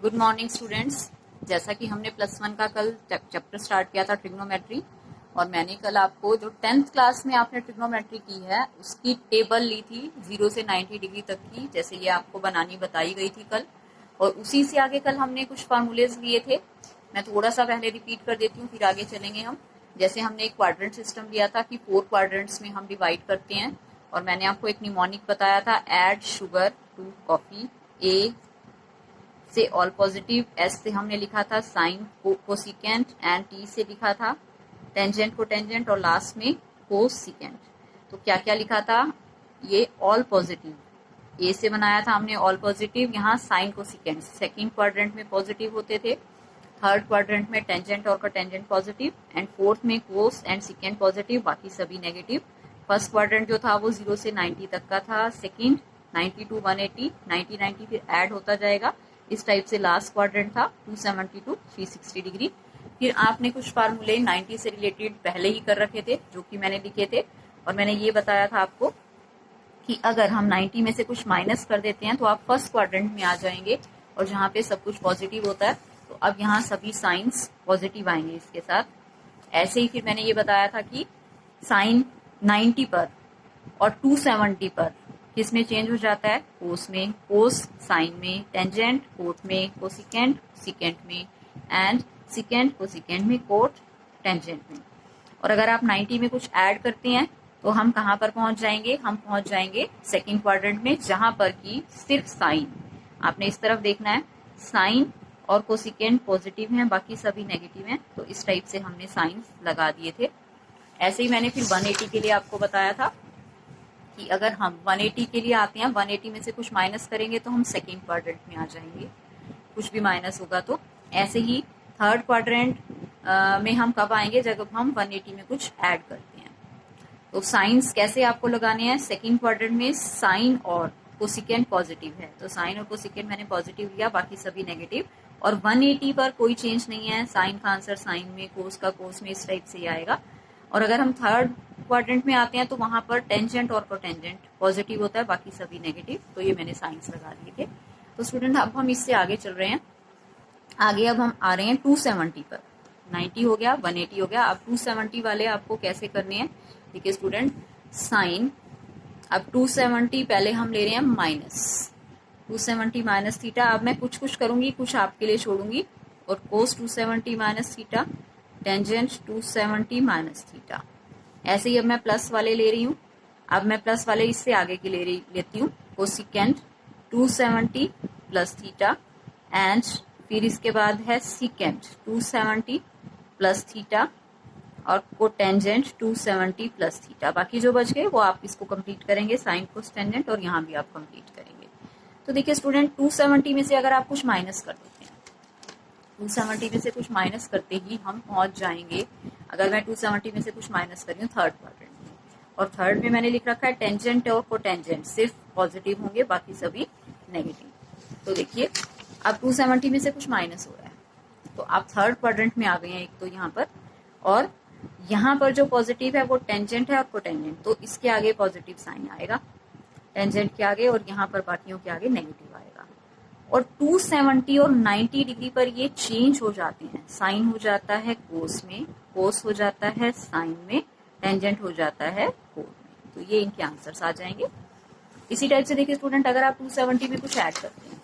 Good morning students. जैसा कि हमने +1 का कल चैप्टर स्टार्ट किया था ट्रिग्नोमेट्री, और मैंने कल आपको जो 10th क्लास में आपने ट्रिग्नोमेट्री की है उसकी टेबल ली थी 0 से 90 डिग्री तक की, जैसे ये आपको बनानी बताई गई थी कल। और उसी से आगे कल हमने कुछ फार्मूलेज लिए थे। मैं थोड़ा सा पहले रिपीट कर देती हूँ, फिर आगे चलेंगे हम। जैसे हमने एक क्वाड्रेंट सिस्टम लिया था कि 4 क्वाड्रेंट्स में हम डिवाइड करते हैं, और मैंने आपको एक निमोनिक बताया था, ऐड शुगर टू कॉफी। ए से ऑल पॉजिटिव, एस से हमने लिखा था साइन कोसिकेंट, एंड टी से लिखा था टेंजेंट को टेंजेंट, और लास्ट में कोसिकेंट। तो क्या क्या लिखा था? ये ऑल पॉजिटिव ए से बनाया था हमने ऑल पॉजिटिव, यहाँ साइन कोसिकेंट सेकंड क्वाड्रेंट में पॉजिटिव होते थे, थर्ड क्वाड्रेंट में टेंजेंट और कटेंजेंट पॉजिटिव, एंड फोर्थ में कोस एंड सिकेंट पॉजिटिव, बाकी सभी नेगेटिव। फर्स्ट क्वाड्रेंट जो था वो 0 से 90 तक का था, सेकंड 90 टू 180, 90 फिर ऐड होता जाएगा। इस टाइप से लास्ट क्वाड्रेंट था 270 टू 360 डिग्री। फिर आपने कुछ फार्मूले 90 से रिलेटेड पहले ही कर रखे थे जो कि मैंने लिखे थे, और मैंने ये बताया था आपको कि अगर हम 90 में से कुछ माइनस कर देते हैं तो आप फर्स्ट क्वाड्रेंट में आ जाएंगे, और जहाँ पे सब कुछ पॉजिटिव होता है तो अब यहाँ सभी साइंस पॉजिटिव आएंगे इसके साथ। ऐसे ही फिर मैंने ये बताया था कि साइन 90 पर और 270 पर किस में चेंज हो जाता है? कोस में, कोस साइन में, टेंजेंट कोट में, कोसिकेंट सिकेंट में, एंड सिकेंट कोसिकेंट में, कोट टेंजेंट में। और अगर आप 90 में कुछ ऐड करते हैं तो हम कहाँ पर पहुंच जाएंगे? हम पहुंच जाएंगे सेकंड क्वाड्रेंट में, जहां पर कि सिर्फ साइन, आपने इस तरफ देखना है, साइन और कोसिकेंट पॉजिटिव हैं, बाकी सभी नेगेटिव हैं। तो इस टाइप से हमने साइन लगा दिए थे। ऐसे ही मैंने फिर 180 के लिए आपको बताया था कि अगर हम 180 के लिए आते हैं, 180 में से कुछ माइनस करेंगे तो हम सेकेंड क्वाड्रेंट में आ जाएंगे, कुछ भी माइनस होगा तो। ऐसे ही थर्ड क्वाड्रेंट में हम कब आएंगे? जब हम 180 में कुछ ऐड करते हैं। तो साइंस कैसे आपको लगाने हैं? सेकेंड क्वाड्रेंट में साइन और कोसिकेंट पॉजिटिव है तो साइन और कोसिकेंट मैंने पॉजिटिव लिया, बाकी सभी नेगेटिव। और 180 पर कोई चेंज नहीं है, साइन का आंसर साइन में, कोस का कोस में, इस टाइप से ही आएगा। और अगर हम थर्ड क्वाड्रेंट में आते हैं तो वहां पर टेंजेंट और कोटेंजेंट पॉजिटिव होता है, बाकी सभी नेगेटिव। तो ये मैंने साइंस लगा दिए थे। तो स्टूडेंट अब हम इससे आगे चल रहे हैं। आगे अब हम आ रहे हैं 270 पर। 90 हो गया, 180 हो गया, अब 270 वाले आपको कैसे करने हैं? देखिए स्टूडेंट, साइन अब 270 पहले हम ले रहे हैं माइनस 270 माइनस थीटा। अब मैं कुछ कुछ करूंगी, कुछ आपके लिए छोड़ूंगी। और कोस 270 minus theta, tangent 270 minus theta. ऐसे ही अब मैं प्लस वाले ले रही हूँ। अब मैं प्लस वाले इससे आगे के लेती हूँ, कोसिकेंट 270 प्लस थीटा, एंड फिर इसके बाद है सिकेंट 270 प्लस थीटा, और कोटेंजेंट 270 प्लस थीटा। बाकी जो बच गए वो आप इसको कंप्लीट करेंगे, साइन कोस टेंजेंट, और यहाँ भी आप कंप्लीट करेंगे। तो देखिए स्टूडेंट, 270 में से अगर आप कुछ माइनस कर देते हैं, 270 में से कुछ माइनस करते ही हम पहुंच जाएंगे। अगर मैं 270 में से कुछ माइनस कर रही हूँ थर्ड क्वाड्रेंट में, और थर्ड में मैंने लिख रखा है टेंजेंट और कोटेंजेंट सिर्फ पॉजिटिव होंगे, बाकी सभी नेगेटिव। तो देखिए अब 270 में से कुछ माइनस हो रहा है तो आप थर्ड क्वाड्रेंट में आ गए हैं एक तो यहाँ पर, और यहाँ पर जो पॉजिटिव है वो टेंजेंट है और कोटेंजेंट, तो इसके आगे पॉजिटिव साइन आएगा टेंजेंट के आगे, और यहाँ पर बाकियों के आगे नेगेटिव आएगा। और 270 और 90 डिग्री पर ये चेंज हो जाते हैं, साइन हो जाता है कोस में, कोस हो जाता है साइन में, टेंजेंट हो जाता है कोट में। तो ये इनके आंसर्स आ जाएंगे। इसी टाइप से देखिए स्टूडेंट, अगर आप 270 में कुछ ऐड करते हैं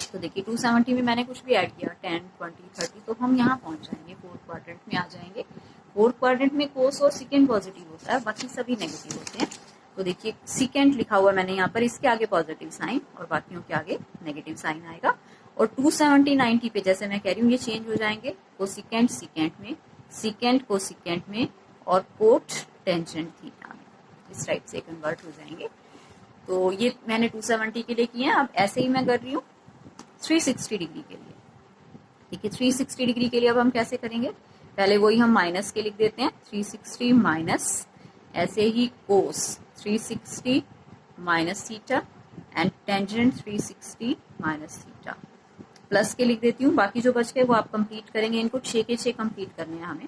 तो देखिए 270 में मैंने कुछ भी ऐड किया 10, 20, 30, तो हम यहाँ पहुंच जाएंगे, फोर्थ क्वाड्रेंट में आ जाएंगे। फोर्थ क्वाड्रेंट में कोस और सिकेंट पॉजिटिव होता है, बाकी सभी नेगेटिव होते हैं। तो देखिए सिकेंट लिखा हुआ मैंने यहाँ पर, इसके आगे पॉजिटिव साइन और बाकियों के आगे नेगेटिव साइन आएगा। और 270 90 पे जैसे मैं कह रही हूँ ये चेंज हो जाएंगे, कोसिकेंट सिकेंट में, सिकेंट कोसिकेंट में, और कोट टेंजेंट थीटा में, इस टाइप से कन्वर्ट हो जाएंगे। तो ये मैंने 270 के लिए किए हैं। अब ऐसे ही मैं कर रही हूँ 360 डिग्री के लिए। देखिए 360 डिग्री के लिए अब हम कैसे करेंगे? पहले वही हम माइनस के लिख देते हैं, 360 माइनस, ऐसे ही कोस 360 minus theta, and tangent 360 minus theta. Plus के लिख देती हूँ, बाकी जो बच गए वो आप कंप्लीट करेंगे, इनको 6 के 6 कंप्लीट करने हैं हमें।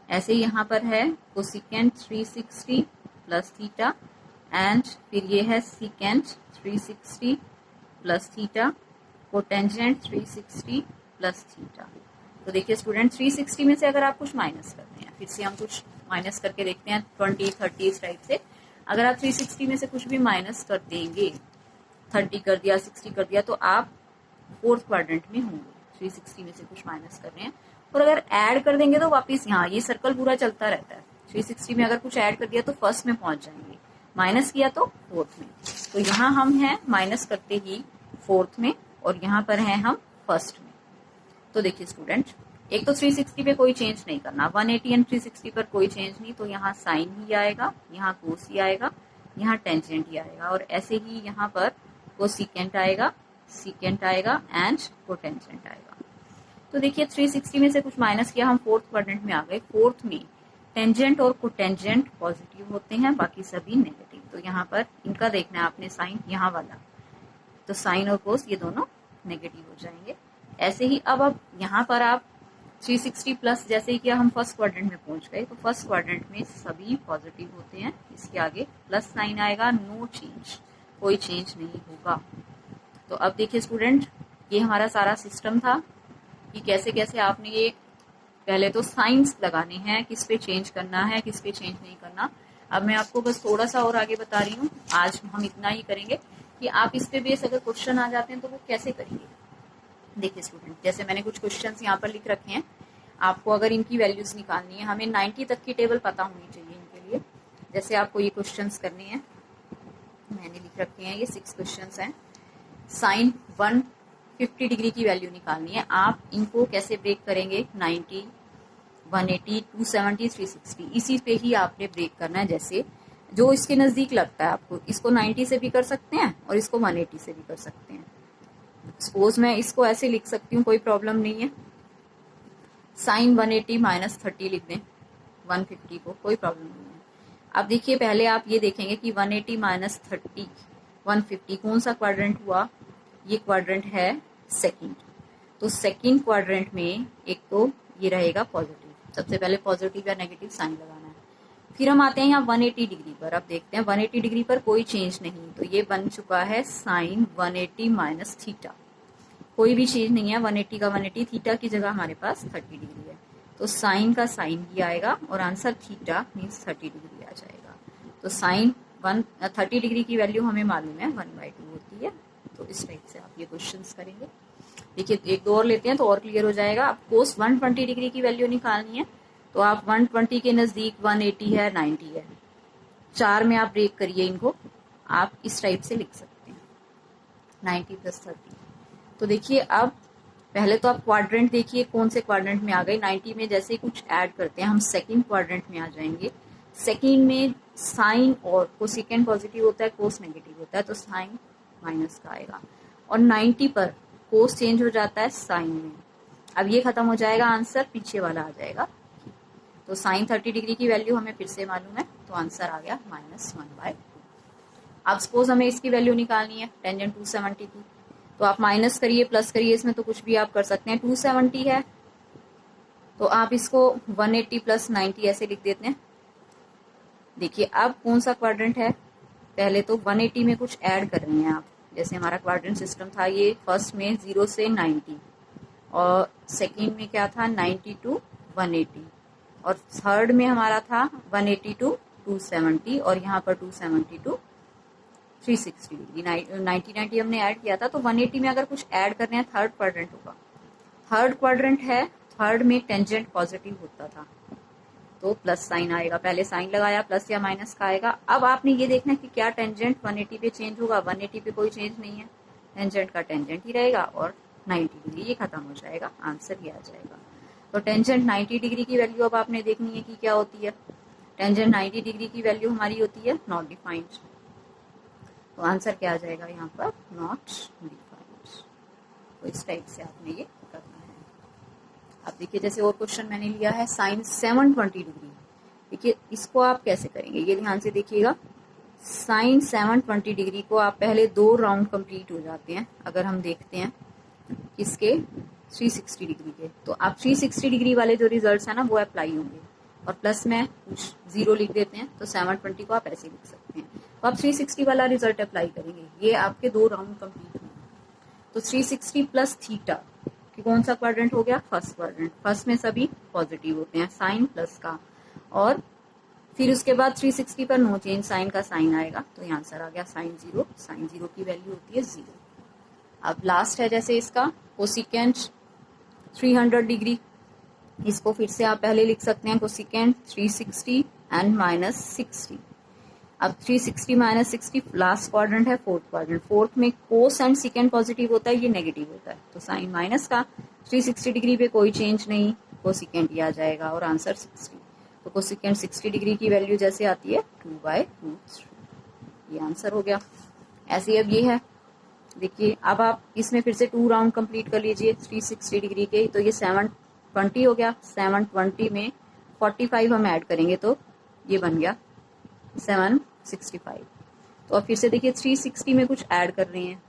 ऐसे ही यहाँ पर है कोसिकेंट 360 प्लस थीटा, एंड फिर ये है secant 360 plus theta, cotangent 360 plus theta. तो देखिए स्टूडेंट 360 में से अगर आप कुछ माइनस करते हैं, फिर से हम कुछ माइनस करके देखते हैं 20, 30 इस टाइप से। अगर आप 360 में से कुछ भी माइनस कर देंगे, 30 कर दिया, 60 कर दिया, तो आप फोर्थ क्वाड्रेंट में होंगे। 360 में से कुछ माइनस कर रहे हैं, और अगर ऐड कर देंगे तो वापिस यहाँ ये सर्कल पूरा चलता रहता है। 360 में अगर कुछ ऐड कर दिया तो फर्स्ट में पहुंच जाएंगे, माइनस किया तो फोर्थ में। तो यहाँ हम हैं माइनस करते ही फोर्थ में, और यहाँ पर हैं हम फर्स्ट में। तो देखिए स्टूडेंट, एक तो 360 पे कोई चेंज नहीं करना, 180 एंड 360 पर कोई चेंज नहीं, तो यहाँ साइन ही आएगा, यहाँ कोस ही आएगा, यहाँ टेंजेंट ही आएगा, और ऐसे ही यहाँ पर कोसिकेंट आएगा, सीकेंट आएगा एंड कोटेंजेंट आएगा। तो देखिए 360 में से कुछ माइनस किया, हम फोर्थ क्वाड्रेंट में आ गए। फोर्थ में टेंजेंट और कोटेंजेंट पॉजिटिव होते हैं, बाकी सभी नेगेटिव। तो यहाँ पर इनका देखना है आपने साइन, यहाँ वाला, तो साइन और कोस ये दोनों नेगेटिव हो जाएंगे। ऐसे ही अब यहाँ पर आप 360 प्लस जैसे ही किया, हम फर्स्ट क्वाड्रेंट में पहुंच गए, तो फर्स्ट क्वाड्रेंट में सभी पॉजिटिव होते हैं। इसके आगे प्लस साइन आएगा, नो चेंज, कोई चेंज नहीं होगा। तो अब देखिए स्टूडेंट, ये हमारा सारा सिस्टम था कि कैसे कैसे आपने ये पहले तो साइंस लगाने हैं, किस पे चेंज करना है, किस पे चेंज नहीं करना। अब मैं आपको बस थोड़ा सा और आगे बता रही हूँ। आज हम इतना ही करेंगे कि आप इस पे बेस अगर क्वेश्चन आ जाते हैं तो वो कैसे करेंगे। देखिए स्टूडेंट, जैसे मैंने कुछ क्वेश्चंस यहाँ पर लिख रखे हैं, आपको अगर इनकी वैल्यूज निकालनी है, हमें 90 तक की टेबल पता होनी चाहिए इनके लिए। जैसे आपको ये क्वेश्चंस करने हैं, मैंने लिख रखे हैं, ये 6 क्वेश्चंस हैं। साइन 150 डिग्री की वैल्यू निकालनी है। आप इनको कैसे ब्रेक करेंगे, 90, 180, 270, 360, इसी पे ही आपने ब्रेक करना है। जैसे जो इसके नजदीक लगता है आपको, इसको 90 से भी कर सकते हैं और इसको 180 से भी कर सकते हैं। सपोज मैं इसको ऐसे लिख सकती हूँ, कोई प्रॉब्लम नहीं है। साइन 180 माइनस 30 लिख दें 150 को, कोई प्रॉब्लम नहीं है। अब देखिए पहले आप ये देखेंगे कि 180 माइनस 30 150 कौन सा क्वाड्रेंट हुआ, ये क्वाड्रेंट है सेकंड। तो सेकंड क्वाड्रेंट में एक तो ये रहेगा पॉजिटिव, सबसे पहले पॉजिटिव या नेगेटिव साइन लगाना है। फिर हम आते हैं यहाँ 180 डिग्री पर। अब देखते हैं 180 डिग्री पर कोई चेंज नहीं, तो ये बन चुका है साइन 180 माइनस थीटा, कोई भी चेंज नहीं है। 180 का 180, थीटा की जगह हमारे पास 30 डिग्री है, तो साइन का साइन ही आएगा और आंसर थीटा मीन्स 30 डिग्री आ जाएगा। तो साइन 30 डिग्री की वैल्यू हमें मालूम है 1/2 होती है। तो इस टाइप से आप ये क्वेश्चंस करेंगे। देखिए एक दो और लेते हैं तो और क्लियर हो जाएगा। आप कोस 120 डिग्री की वैल्यू निकालनी है, तो आप 120 के नजदीक 180 है, 90 है, 4 में आप ब्रेक करिए इनको, आप इस टाइप से लिख सकते हैं 90 प्लस 30। तो देखिए अब पहले तो आप क्वाड्रेंट देखिए कौन से क्वाड्रेंट में आ गए। 90 में जैसे ही कुछ ऐड करते हैं हम सेकंड क्वाड्रेंट में आ जाएंगे। सेकंड में साइन और कोसेकेंट पॉजिटिव होता है, कोस नेगेटिव होता है, तो साइन माइनस का आएगा। और 90 पर कोस चेंज हो जाता है साइन में। अब ये खत्म हो जाएगा, आंसर पीछे वाला आ जाएगा। तो साइन 30 डिग्री की वैल्यू हमें फिर से मालूम है, तो आंसर आ गया -1/2। अब सपोज हमें इसकी वैल्यू निकालनी है, टेंजेंट 270 की, तो आप माइनस करिए प्लस करिए, इसमें तो कुछ भी आप कर सकते हैं। 270 है तो आप इसको 180 प्लस 90 ऐसे लिख देते हैं। देखिए अब कौन सा क्वाड्रेंट है, पहले तो 180 में कुछ ऐड कर रहे हैं आप। जैसे हमारा क्वाड्रेंट सिस्टम था, ये फर्स्ट में 0 से 90, और सेकंड में क्या था 90 टू 180, और थर्ड में हमारा था 180 टू 270, और यहाँ पर 270 टू 360 डिग्री। 90 हमने ऐड किया था, तो 180 में अगर कुछ ऐड करने हैं थर्ड क्वाड्रेंट होगा। थर्ड क्वाड्रेंट है, थर्ड में टेंजेंट पॉजिटिव होता था, तो प्लस साइन आएगा। पहले साइन लगाया, प्लस या माइनस का आएगा। अब आपने ये देखना है कि क्या टेंजेंट 180 पे चेंज होगा। 180 पे कोई चेंज नहीं है, टेंजेंट का टेंजेंट ही रहेगा, और 90 डिग्री ये खत्म हो जाएगा, आंसर ये आ जाएगा। तो टेंजेंट 90 डिग्री की वैल्यू अब आपने देखनी है कि क्या होती है। टेंजेंट 90 डिग्री की वैल्यू हमारी होती है नॉट डिफाइंड, तो आंसर क्या आ जाएगा यहाँ पर, नॉट डिफाइंड। तो इस टाइप से आपने ये करना है। अब देखिए जैसे और क्वेश्चन मैंने लिया है साइन 720 डिग्री। देखिए इसको आप कैसे करेंगे, ये ध्यान से देखिएगा। साइन 720 डिग्री को आप पहले 2 राउंड कंप्लीट हो जाते हैं। अगर हम देखते हैं किसके, 360 डिग्री के, तो आप 360 डिग्री वाले जो रिजल्ट्स हैं ना वो अप्लाई होंगे, और प्लस में कुछ 0 लिख देते हैं, तो 720 को आप ऐसे लिख सकते हैं। तो आप 360 वाला रिजल्ट अप्लाई करेंगे, ये आपके 2 राउंड कंप्लीट होंगे। तो 360 प्लस थीटा कि कौन सा क्वाड्रेंट हो गया, फर्स्ट क्वाड्रेंट। फर्स्ट में सभी पॉजिटिव होते हैं, साइन प्लस का, और फिर उसके बाद 360 पर नो चेंज, साइन का साइन आएगा, तो ये आंसर आ गया साइन जीरो। साइन जीरो की वैल्यू होती है 0। अब लास्ट है जैसे इसका कोसिकेंट 300 डिग्री, इसको फिर से आप पहले लिख सकते हैं कोसिकेंट 360 एंड माइनस 60। अब 360 माइनस 60 लास्ट क्वाड्रेंट है, फोर्थ क्वाड्रेंट। फोर्थ में कोस एंड सिकेंड पॉजिटिव होता है, ये नेगेटिव होता है, तो साइन माइनस का 360 डिग्री पे कोई चेंज नहीं, कोसिकेंट ही आ जाएगा और आंसर 60। तो कोसिकेंट 60 डिग्री की वैल्यू जैसे आती है 2/√3, ये आंसर हो गया। ऐसे अब ये है, देखिए अब आप इसमें फिर से 2 राउंड कंप्लीट कर लीजिए 360 डिग्री के, तो ये 720 हो गया। 720 में 45 हम ऐड करेंगे तो ये बन गया 765। तो अब फिर से देखिए 360 में कुछ ऐड कर रहे हैं,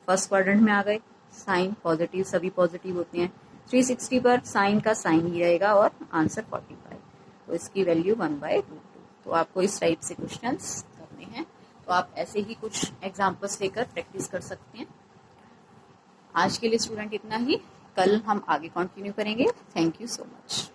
फर्स्ट क्वाड्रेंट में आ गए, साइन पॉजिटिव, सभी पॉजिटिव होते हैं, 360 पर साइन का साइन ही रहेगा और आंसर 45, तो इसकी वैल्यू 1/√2। तो आपको इस टाइप से क्वेश्चंस करने हैं, तो आप ऐसे ही कुछ एग्जाम्पल्स लेकर प्रैक्टिस कर सकते हैं। आज के लिए स्टूडेंट इतना ही, कल हम आगे कंटिन्यू करेंगे। Thank you so much.